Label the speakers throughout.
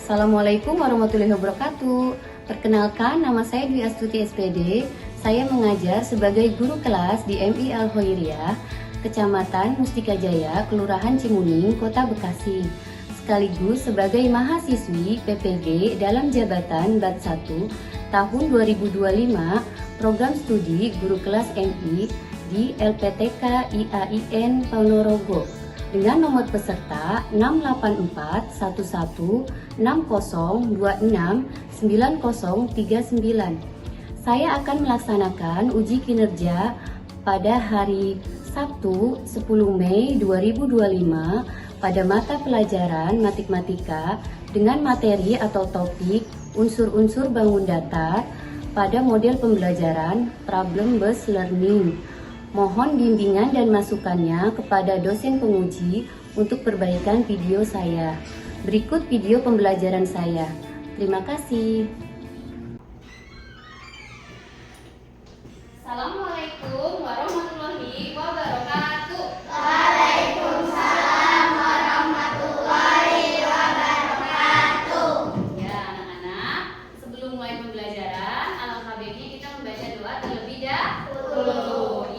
Speaker 1: Assalamualaikum warahmatullahi wabarakatuh. Perkenalkan, nama saya Dwi Astuti SPD. Saya mengajar sebagai guru kelas di MI Al Khairiyah, Kecamatan Mustika Jaya, Kelurahan Cimuning, Kota Bekasi. Sekaligus sebagai mahasiswi PPG dalam jabatan BAT 1 tahun 2025, program studi guru kelas MI di LPTK IAIN Ponorogo, dengan nomor peserta 6841160269039. Saya akan melaksanakan uji kinerja pada hari Sabtu 10 Mei 2025 pada mata pelajaran matematika dengan materi atau topik unsur-unsur bangun datar pada model pembelajaran problem-based learning. Mohon bimbingan dan masukannya kepada dosen penguji untuk perbaikan video saya. Berikut video pembelajaran saya. Terima kasih. Assalamualaikum warahmatullahi wabarakatuh.
Speaker 2: Waalaikumsalam warahmatullahi wabarakatuh.
Speaker 1: Ya anak-anak, sebelum mulai pembelajaran, alangkah baiknya kita membaca doa terlebih dahulu.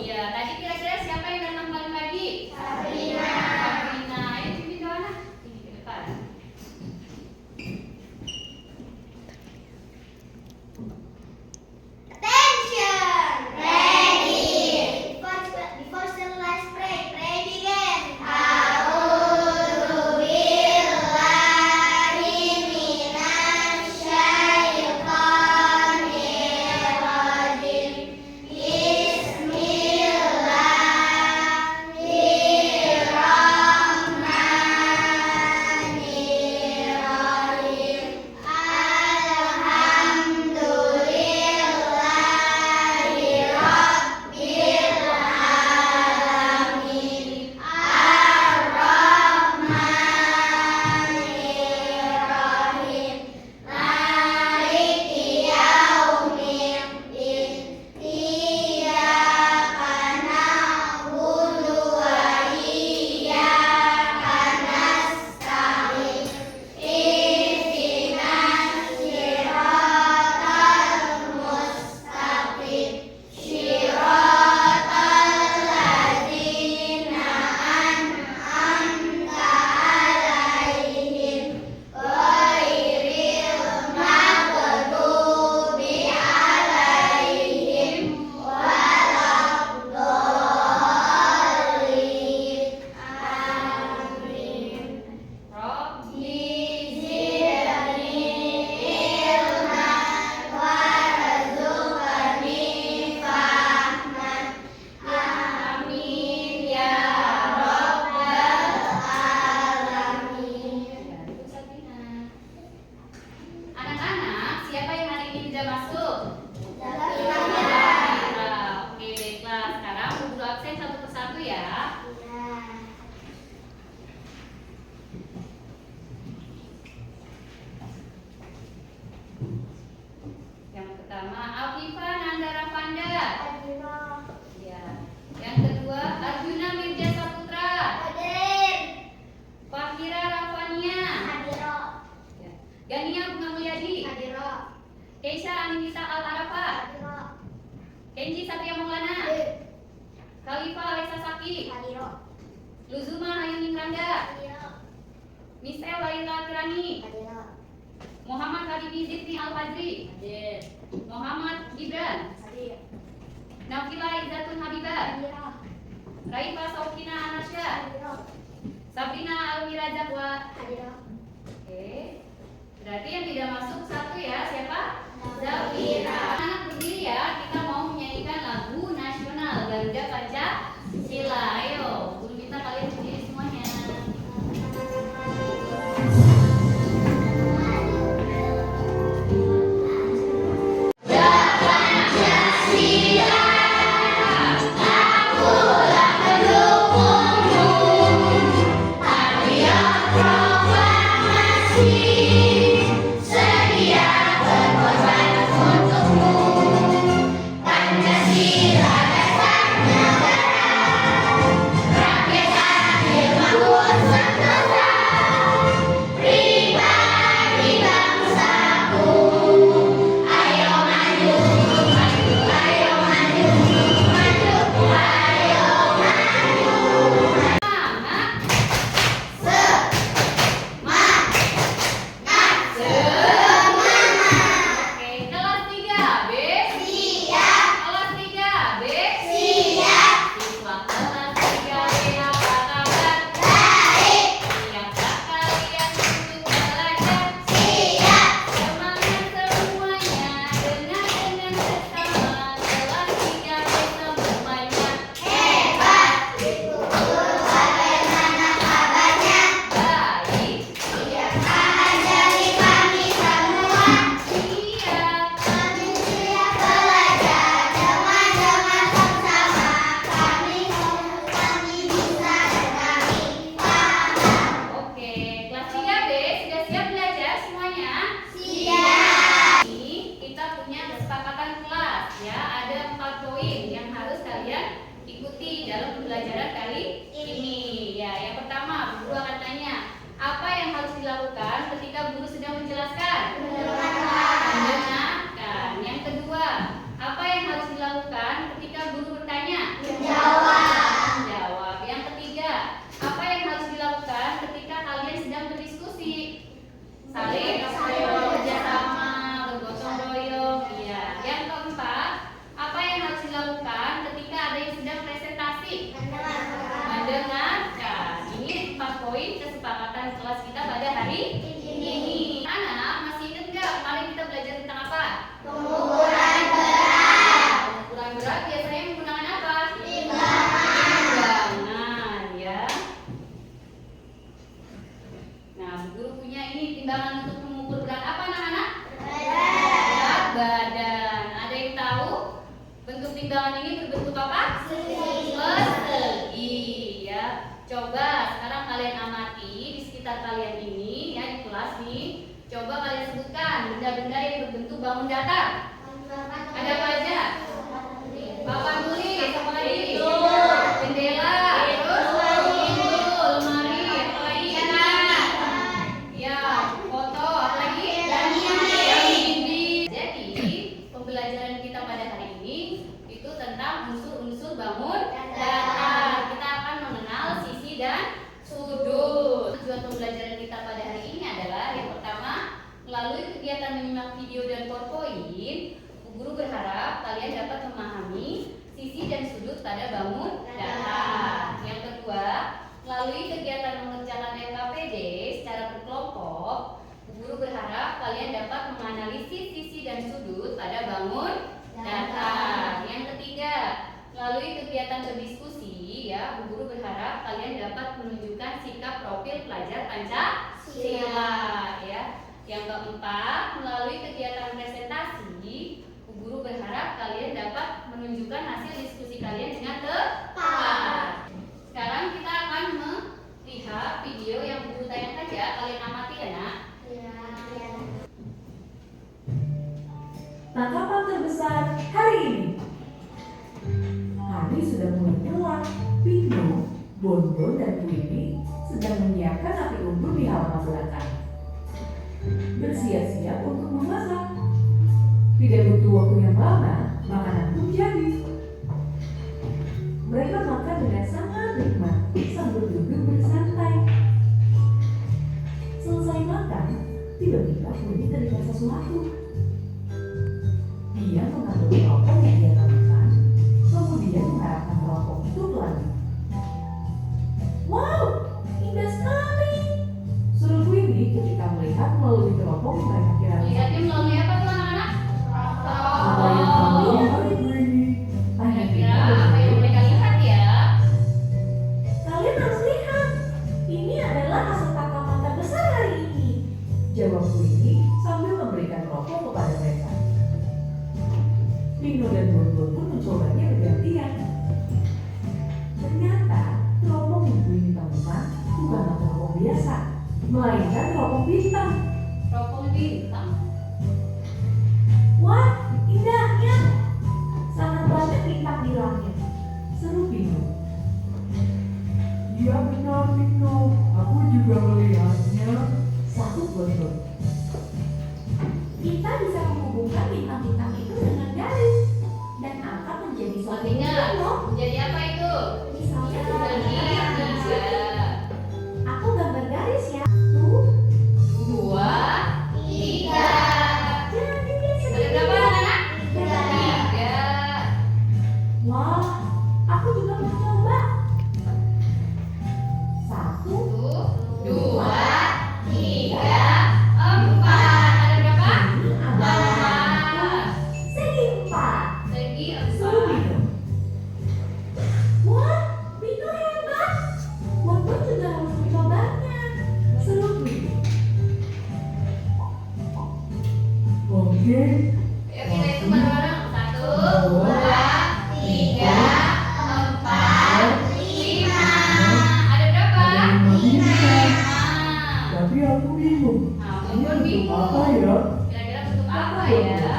Speaker 3: Keisha Aminita Al-Arafah, Kenji Satria Maulana, Khalifa Alisa Saki, Luzuma Ayuning Randa, Michelle Laila Kirani, Muhammad Habibi Zidni Al-Fajri, Muhammad Gibran, Nafila Izzatun Habibah, Raifa Saukina Anasya, Sabrina Almira Jakwa. Oke, berarti yang tidak masuk satu ya, siapa? Zafira. Anak berdiri ya, kita mau menyanyikan lagu nasional Garuda Pancasila. Ayo, guru minta kalian berdiri semuanya.
Speaker 2: Pribadi
Speaker 3: berat apa anak-anak? Berat badan. Ada yang tahu bentuk timbangan ini berbentuk apa? Persegi ya. Coba sekarang kalian amati di sekitar kalian ini ya, di kelas nih. Coba kalian sebutkan benda-benda yang berbentuk bangun datar. Ada apa aja? Papan tulis, apa lagi? Jendela, terus pintu, lemari, apa lagi? Ya, foto, apa lagi? Dinding. Jadi, pembelajaran kita pada hari ini itu tentang unsur-unsur bangun datar. Kita akan mengenal sisi dan sudut. Tujuan pembelajaran kita pada hari ini adalah yang pertama, melalui kegiatan menyimak video dan PowerPoint, guru berharap kalian dapat memahami sisi dan sudut pada bangun datar. Yang kedua, melalui kegiatan mengerjakan LKPD secara berkelompok, guru berharap kalian dapat menganalisis sisi dan sudut pada bangun datar. Yang ketiga, melalui kegiatan berdiskusi ya, guru berharap kalian dapat menunjukkan sikap profil pelajar Pancasila ya. Yang keempat, melalui kegiatan presentasi, guru berharap kalian dapat menunjukkan hasil diskusi kalian dengan tepat. Sekarang kita akan melihat video yang guru tayangkan ya. Kalian amati ya nak.
Speaker 4: Tangkapan terbesar hari ini. Hari sudah mulai gelap. Pino, Bonbon, dan Winnie sedang menyiapkan api unggun di halaman belakang. Bersiap-siap untuk memasak. Tidak butuh waktu yang lama, makanan pun jadi. Mereka makan dengan sangat nikmat sambil duduk bersantai. Selesai makan, tiba-tiba Winnie teringat sesuatu. Dia mengambil teropong yang dia temukan, kemudian mengharapkan teropong itu lagi. Wow, indah sekali! Suruh Winnie ketika melihat melalui teropong yang mereka kira.
Speaker 3: Lihatnya melalui apa tuh anak-anak?
Speaker 4: Apa yang kamu lihat, Winnie?
Speaker 3: Kira-kira apa yang mereka lihat ya?
Speaker 4: Kalian harus lihat. Ini adalah hasil tangkapan terbesar hari ini. Jawab Winnie sambil memberikan teropong kepada mereka. Pino dan Bonbon pun mencobanya bergantian. Ternyata teropong yang Winnie temukan bukanlah teropong biasa, melainkan teropong bintang.
Speaker 3: Teropong bintang.
Speaker 4: Wah, indahnya! Sangat banyak bintang di langit. Seru Pino.
Speaker 5: Iya benar Pino, aku juga melihatnya.
Speaker 4: Satu Bonbon. Kita bisa menghubungkan bintang-bintang itu dengan garis dan akan menjadi suatu
Speaker 3: Artinya,
Speaker 4: loh.
Speaker 3: jadi apa itu?
Speaker 4: Misalnya
Speaker 3: Segitiga.
Speaker 4: aku gambar garis ya. Tuh,
Speaker 3: 2, 3.
Speaker 4: jadi
Speaker 3: Ada berapa anak-anak? 3.
Speaker 4: Wah, aku juga mau coba. 1,
Speaker 3: 1, 2, 3, 4. Ada berapa?
Speaker 4: ini adalah
Speaker 3: 4.
Speaker 4: segi 4.
Speaker 3: Segi
Speaker 4: Seru
Speaker 3: 4.
Speaker 4: Pino. Wah, Pino hebat. Bonbon juga harus mencobanya. Seru Pino.
Speaker 5: Oke,
Speaker 3: Ayo kita hitung bareng-bareng. 1, 2, 3, 4, 5. Ada berapa?
Speaker 5: ada 5 bintang.
Speaker 3: 5.
Speaker 5: Tapi aku bingung.
Speaker 3: Nah,
Speaker 5: Ini
Speaker 3: Bonbon
Speaker 5: untuk apa
Speaker 3: bingung.
Speaker 5: ya?
Speaker 3: Kira-kira bentuk apa ya?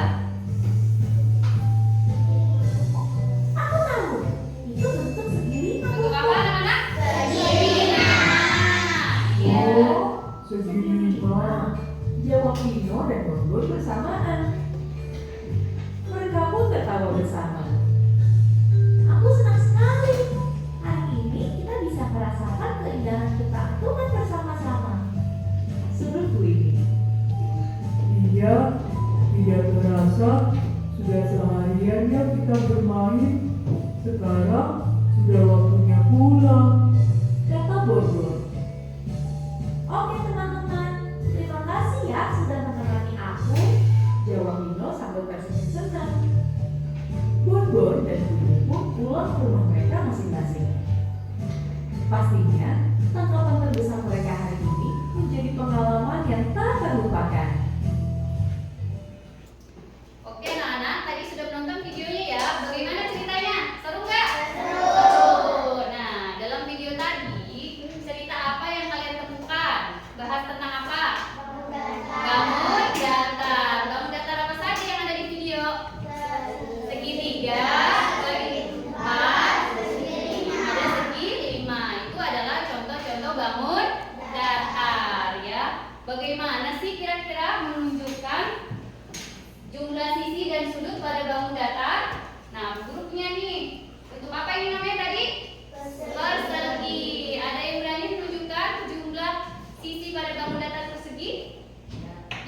Speaker 4: Aku tahu. Itu bentuk segitiga.
Speaker 3: Bentuk apa anak-anak? Segitiga. Iya.
Speaker 5: Oh, segitiga.
Speaker 4: Jawab Pino dan Bonbon bersamaan. Mereka pun tertawa bersama. Aku senang sekali. Hari ini kita bisa merasakan keindahan ketaktuman bersama-sama. Seru Winnie.
Speaker 5: Iya, tidak terasa sudah seharian ya kita bermain. Sekarang sudah waktunya pulang.
Speaker 4: Kata Bonbon. Oke teman-teman, terima kasih ya sudah menemani aku. Jawab Pino sambil tersenyum senang. Bonbon dan Winnie pun pulang ke rumah mereka masing-masing. Pastinya, tangkapan terbesar mereka hari ini menjadi pengalaman yang tak terlupakan.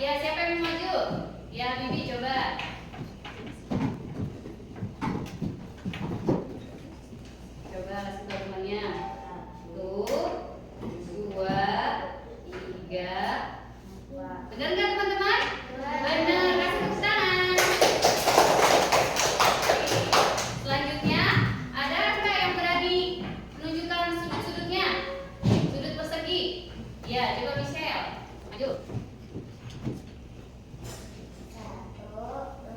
Speaker 3: Ya, siapa yang mau maju? Ya, Bibi coba. Coba kasih tahu temannya. 1, 2, 3. Benar nggak teman-teman? Benar. Kasih tepuk tangan. Selanjutnya, ada nggak yang berani menunjukkan sudut-sudutnya? Sudut persegi. Ya, coba Michelle. Maju.
Speaker 2: 1,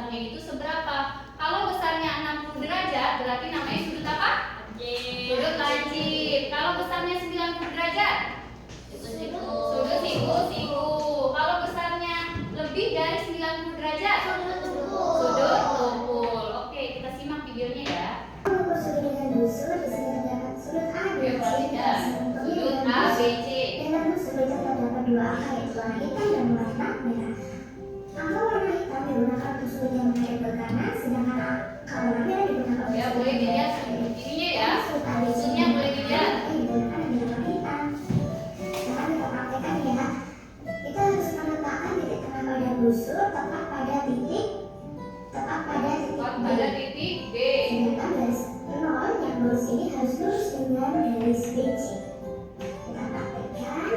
Speaker 3: besarnya itu seberapa. Kalau besarnya 60 derajat berarti namanya sudut apa? Sudut lancip. Kalau besarnya 90 derajat? Sudut siku. Kalau besarnya lebih dari 90 derajat? Sudut tumpul. Oke, kita simak videonya ya.
Speaker 2: Mengukur sudut dengan busur, di sini terdapat sudut A, B, C,
Speaker 3: Perhatikan. Sudut A, B, C.
Speaker 2: Dalam busur itu terdapat dua angka, yaitu warna hitam dan warna merah. Angka warna hitam digunakan untuk sudut yang menghadap ke kanan, sedangkan angka warna merah digunakan untuk
Speaker 3: Ya,
Speaker 2: sudut
Speaker 3: boleh
Speaker 2: yang
Speaker 3: dilihat
Speaker 2: menghadap ke kiri.
Speaker 3: ininya ya.
Speaker 2: Sudut A, B, C
Speaker 3: Busurnya boleh dilihat.
Speaker 2: digunakan di warna hitam. Sekarang kita praktekkan ya. Kita harus menetapkan titik tengah pada busur tepat pada titik
Speaker 3: Pada titik B.
Speaker 2: Sedangkan garis 0 yang lurus ini harus lurus dengan garis BC. Kita praktekkan.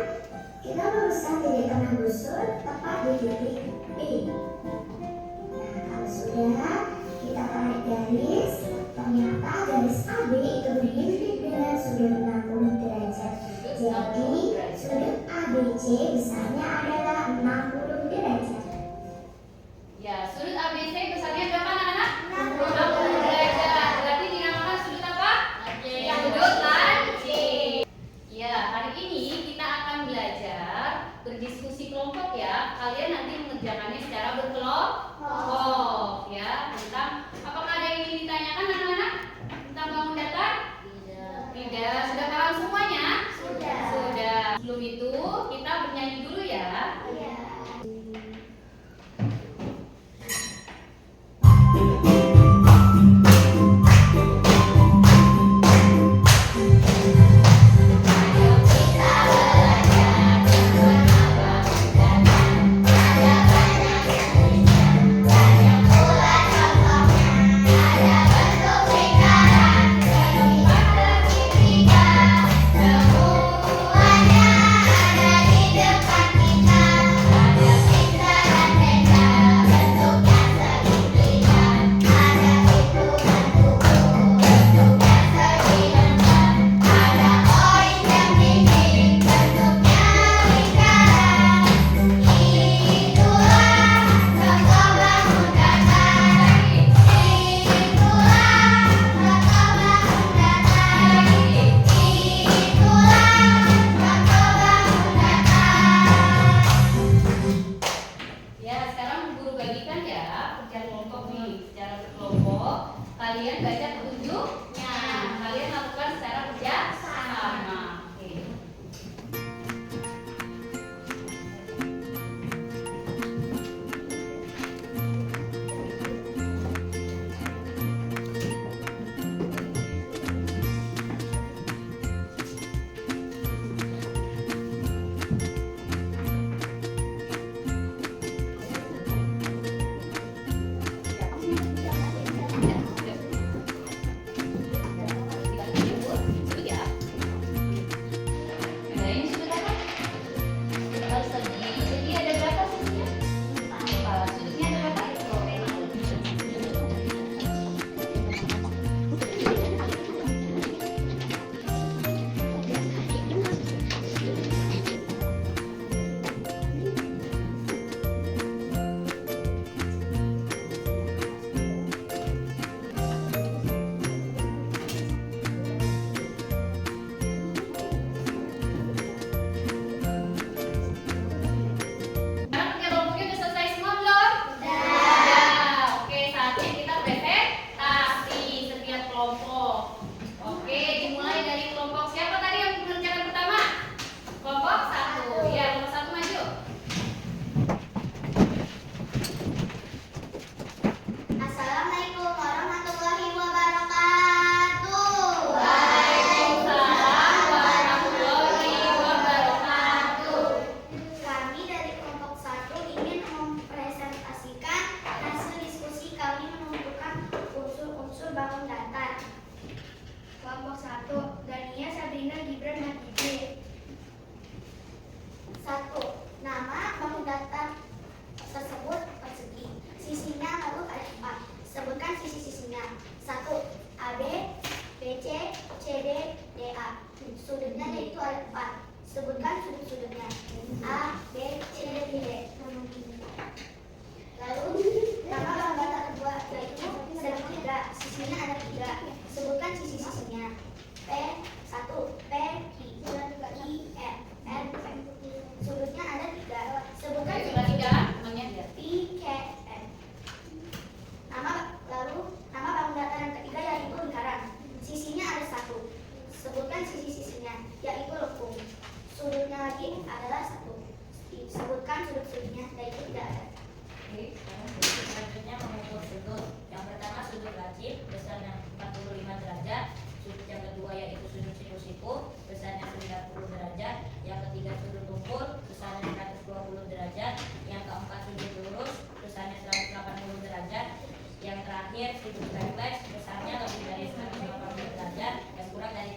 Speaker 2: Kita luruskan titik tengah busur tepat di titik B. Nah, kalau sudah, kita tarik garis. Ternyata garis AB itu berhimpit dengan sudut 60 derajat. Jadi, sudut ABC besarnya adalah 60 derajat.
Speaker 3: Ya, sudut ABC besarnya berapa anak-anak? 60 derajat. Berarti dinamakan sudut apa? Sudut lancip. Ya, hari ini kita akan belajar berdiskusi kelompok ya. Kalian nanti mengerjakannya secara berkelompok ya. Tentang apakah ada yang ingin ditanyakan anak-anak? Tentang bangun datar? Tidak. Sudah paham semuanya? Sudah. Sebelum itu kita bernyanyi dulu ya. Ya, sekarang guru bagikan ya kerja kelompok nih secara berkelompok. Kalian baca petunjuknya. Kalian lakukan secara kerja sama. Oke. Sudut ya. Nah, ini sudut apa? Segi ada berapa sudutnya? Sudutnya ada berapa? Sekarang kerja kelompoknya udah selesai semua belum? Udah. Oke, saatnya kita presentasi setiap kelompok. Oke, dimulai dari kelompok siapa tadi yang mengerjakan pertama? Kelompok 1. Ya, kelompok 1 maju.
Speaker 2: Assalamualaikum warahmatullahi wabarakatuh.
Speaker 3: Waalaikumsalam warahmatullahi wabarakatuh.
Speaker 2: Kami dari kelompok 1 ingin mempresentasikan hasil diskusi kami menentukan unsur-unsur bangun datar. Kelompok 1, Dania, Sabrina, Gibran, dan Ibe. 1. Nama bangun datar tersebut persegi. Sisinya lalu ada 4. Sebutkan sisi-sisinya. 1. AB, BC, CD, DA. Sudutnya yaitu ada 4. Sebutkan sudut-sudutnya. A, B, C, D, E. Lalu nama bangun datar
Speaker 6: wajib besarnya 45 derajat. Sudut yang kedua yaitu sudut siku-siku besarnya 90 derajat. Yang ketiga sudut tumpul besarnya 120 derajat. Yang keempat sudut lurus besarnya 180 derajat. Yang terakhir sudut refleks besarnya lebih dari 180 derajat dan kurang dari